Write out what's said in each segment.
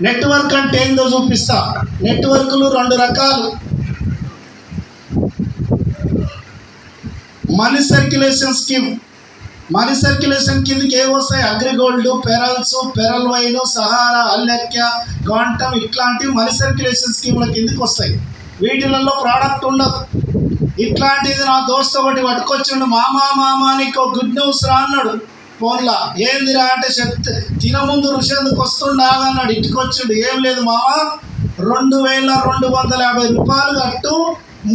Network అంటే ఏందో చూపిస్తా. నెట్వర్క్లు రెండు రకాలు. Money circulation scheme. Money circulation కిందకి ఏవి వస్తాయి? అగ్రిగోల్డ్, పెరల్స్, పెరల్ వైన్, సహారా, అల్లెక్య, క్వాంటమ్ ఇట్లాంటివి మనీ సర్క్యులేషన్ స్కీమ్ల కిందకి వస్తాయి. వీటిలలో ప్రోడక్ట్ ఉండదు. ఇట్లాంటిది నా దోస్తు ఒకటి పట్టుకొచ్చిండు. మామా నీకు గుడ్ న్యూస్ రా అన్నాడు ఫోన్లో. ఏందిరా అంటే తినముందు ఋషందుకు వస్తుండగా అన్నాడు. ఇంటికొచ్చిండు. ఏం లేదు మామ, 2250 రూపాయలు కట్టు,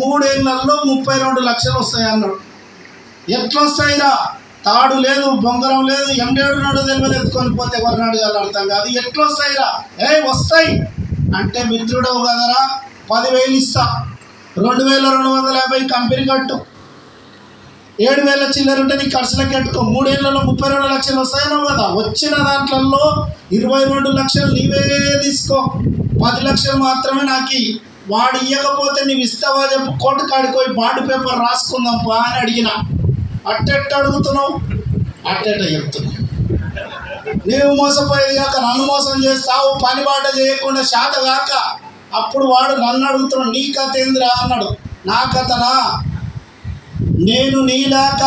3 ఏళ్లలో 32 లక్షలు వస్తాయి అన్నాడు. ఎట్లా వస్తాయిరా? తాడు లేదు, బొంగరం లేదు, ఎండేడు నాడు తెలియదు, ఎత్తుకొని పోతే ఎవరిని అడగాలి అర్థం కాదు. ఎట్లా వస్తాయిరా? వస్తాయి అంటే మిత్రుడవు కదరా, 10,000 ఇస్తా, 2250 కంపెనీ కట్టు, 7,000 చిల్లర ఉంటే నీ ఖర్చులకు కట్టుకో, 3 ఏళ్లలో 32 లక్షలు వస్తాయనో కదా. వచ్చిన దాంట్లో 22 లక్షలు నీవే తీసుకో, 10 లక్షలు మాత్రమే నాకు. వాడు ఇవ్వకపోతే నీవు ఇస్తావా చెప్పు, కోర్టు కాడిపోయి బాండ్ పేపర్ రాసుకుందాం పా అని అడిగిన. అట్టెట్ట అడుగుతున్నావు? అట్టెట్ట చెప్తున్నావు. నీవు మోసపోయేది కాక నన్ను మోసం చేస్తావు, పని బాట చేయకుండా శాత కాక. అప్పుడు వాడు నన్ను అడుగుతున్నాడు, నీ కథ ఏందిరా అన్నాడు. నా కథనా? నేను నీలాక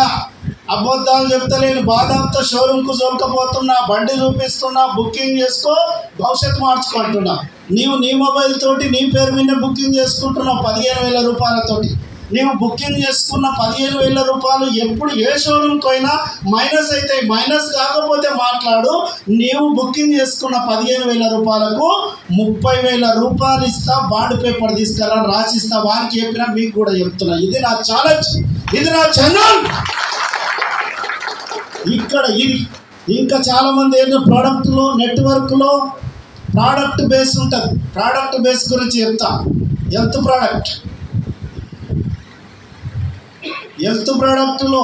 అబద్ధాలు చెప్తలేను, బాధాప్తో షోరూమ్కు జోలుకపోతున్నా, బండి చూపిస్తున్నా, బుకింగ్ చేసుకో, భవిష్యత్తు మార్చుకుంటున్నా. నీవు నీ మొబైల్ తోటి నీ పేరు మీద బుకింగ్ చేసుకుంటున్నావు 15,000 రూపాయలతోటి. నీవు బుకింగ్ చేసుకున్న 15,000 రూపాయలు ఎప్పుడు ఏ షోరూమ్కి అయినా మైనస్ అవుతాయి. మైనస్ కాకపోతే మాట్లాడు. నీవు బుకింగ్ చేసుకున్న 15,000 రూపాయలకు 30,000 రూపాయలు ఇస్తా, బాండ్ పేపర్ తీసుకురా రాసిస్తా. వారికి చెప్పినా మీకు కూడా చెప్తున్నా. ఇది నా ఛాలెంజ్, ఇది నా ఛానల్. ఇక్కడ ఇది ఇంకా చాలామంది ఏంటో ప్రోడక్ట్లో, నెట్వర్క్లో ప్రోడక్ట్ బేస్ ఉంటుంది. ప్రోడక్ట్ బేస్ గురించి చెప్తా. హెల్త్ ప్రోడక్ట్లో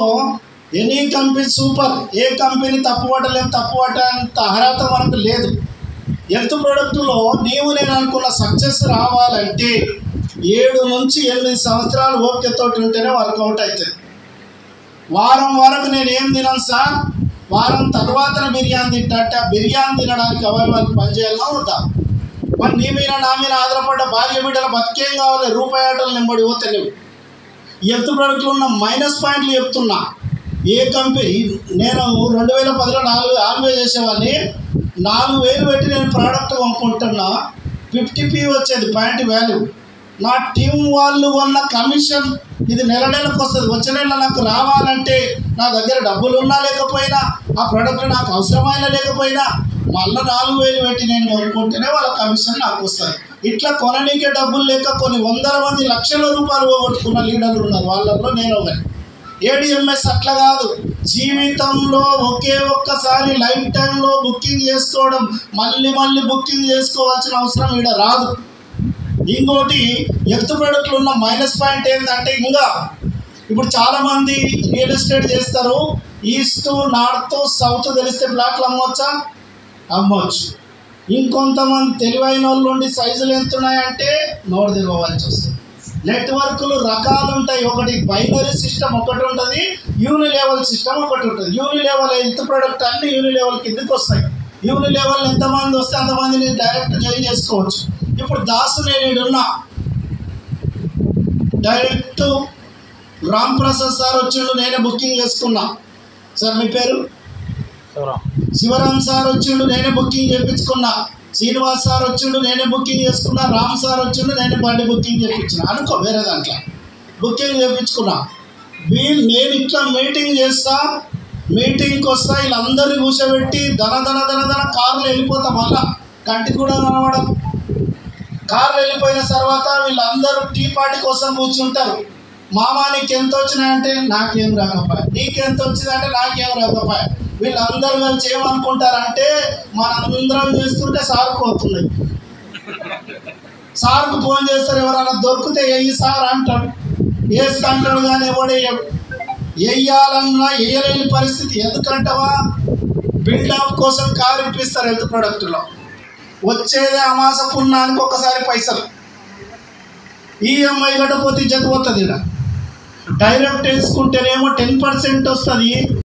ఎనీ కంపెనీ సూపర్. ఏ కంపెనీ తప్పుపట్టలేదు, తప్పుపట్టేంత అర్హత మనకు లేదు. హెల్త్ ప్రోడక్ట్లో నేను అనుకున్న సక్సెస్ రావాలంటే 7 నుంచి 8 సంవత్సరాలు ఓపికతోటి ఉంటేనే వర్కౌట్ అవుతుంది. వారం వరకు నేను ఏం తినను సార్, వారం తర్వాత బిర్యానీ తింటే ఆ బిర్యానీ తినడానికి అవయవాలు పనిచేయాలన్నా ఉంటా. మరి నీ మీద నా మీద ఆధారపడ్డ భార్య బిడ్డల బతికేం కావాలి? రూపాయి ఆటలు నింబడి పోతే లేవు. హెల్త్ ప్రోడక్ట్లో ఉన్న మైనస్ పాయింట్లు చెప్తున్నా. ఏ కంపెనీ, నేను 2010లో 4 చేసేవాడిని. 4,000 పెట్టి నేను ప్రోడక్ట్ కొనుక్కుంటున్నా, 50p వచ్చేది పాయింట్ వాల్యూ. నా టీం వాళ్ళు ఉన్న కమిషన్ ఇది నెలకు వస్తుంది. వచ్చే నెల నాకు రావాలంటే నా దగ్గర డబ్బులు ఉన్నా లేకపోయినా, ఆ ప్రోడక్ట్ నాకు అవసరమైనా లేకపోయినా, మళ్ళీ 4,000 పెట్టి నేను కొనుక్కుంటేనే వాళ్ళ కమిషన్ నాకు వస్తుంది. ఇట్లా కొననీకే డబ్బులు లేక కొన్ని 100 మంది లక్షల రూపాయలు పోగొట్టుకున్న లీడర్లు ఉన్నారు. వాళ్ళల్లో నేను ఒకటి. ADMS అట్లా కాదు. జీవితంలో ఒక్కసారి లైఫ్ టైంలో బుకింగ్ చేసుకోవడం, మళ్ళీ బుకింగ్ చేసుకోవాల్సిన అవసరం ఇక్కడ రాదు. ఇంకోటి హెల్త్ ప్రోడక్ట్లు ఉన్న మైనస్ పాయింట్ ఏంటంటే, ఇంకా ఇప్పుడు చాలామంది రియల్ ఎస్టేట్ చేస్తారు. ఈస్ట్, నార్త్, సౌత్ తెలిస్తే ప్లాట్లు అమ్మవచ్చు. ఇంకొంతమంది తెలివైన వాళ్ళు ఉండి సైజులు ఎంత ఉన్నాయంటే నోరు తెరవాల్సి వస్తుంది. నెట్వర్క్లు రకాలు ఉంటాయి. ఒకటి బైనరీ సిస్టమ్ ఒకటి ఉంటుంది, యూనిలెవెల్ సిస్టమ్ ఒకటి ఉంటుంది. యూనిలెవెల్ హెల్త్ ప్రోడక్ట్ అన్నీ యూనిలెవెల్ కిందకి వస్తాయి. యూనిలెవెల్ ఎంతమంది వస్తే అంతమందిని డైరెక్ట్ జాయిన్ చేసుకోవచ్చు. ఇప్పుడు దాసు నేను ఇడున్నా, డైరెక్ట్ రామ్ ప్రసాద్ సార్ వచ్చిండు, నేనే బుకింగ్ చేసుకున్నా. సార్ మీ పేరు? శివరామ్ సార్ వచ్చిండు, నేనే బుకింగ్ చేయించుకున్నా. శ్రీనివాస్ సార్ వచ్చిండు, నేనే బుకింగ్ చేసుకున్నా. రామ్ సార్ వచ్చిండు, నేనే బండి బుకింగ్ చేయించిన. అనుకో వేరే దాంట్లో బుకింగ్ చేయించుకున్నా. నేను ఇట్లా మీటింగ్ చేస్తా, మీటింగ్కి వస్తా, వీళ్ళందరినీ కూర్చోబెట్టి ధన కార్లు వెళ్ళిపోతా. మళ్ళా కంటికి కూడా కనబడదు. కార్లు వెళ్ళిపోయిన తర్వాత వీళ్ళందరూ టీ పార్టీ కోసం కూర్చుంటారు. మామ నీకు ఎంత వచ్చినాయంటే నాకేం రాకపోయా, నీకెంత వచ్చిందంటే నాకేం రాకపోయా. వీళ్ళందరూ కలిసి ఏమనుకుంటారంటే మనందరం చేస్తుంటే సార్కు అవుతున్నాయి. సార్కు ఫోన్ చేస్తారు, ఎవరైనా దొరికితే వెయ్యి సార్ అంటాడు. వేసుకుంటాడు కానీ ఎవడేయడు. వేయాలన్నా వేయలేని పరిస్థితి. ఎందుకంటావా? బిల్డప్ కోసం కారు ఇప్పిస్తారు హెల్త్ ప్రోడక్ట్లో. వచ్చేదే అమాస పుణ్యానికి ఒక్కసారి పైసలు. EMI కట్టపోతే ఇజ్జత్ పోతుంది. ఇక్కడ డైరెక్ట్ వేసుకుంటేనేమో 10% వస్తుంది.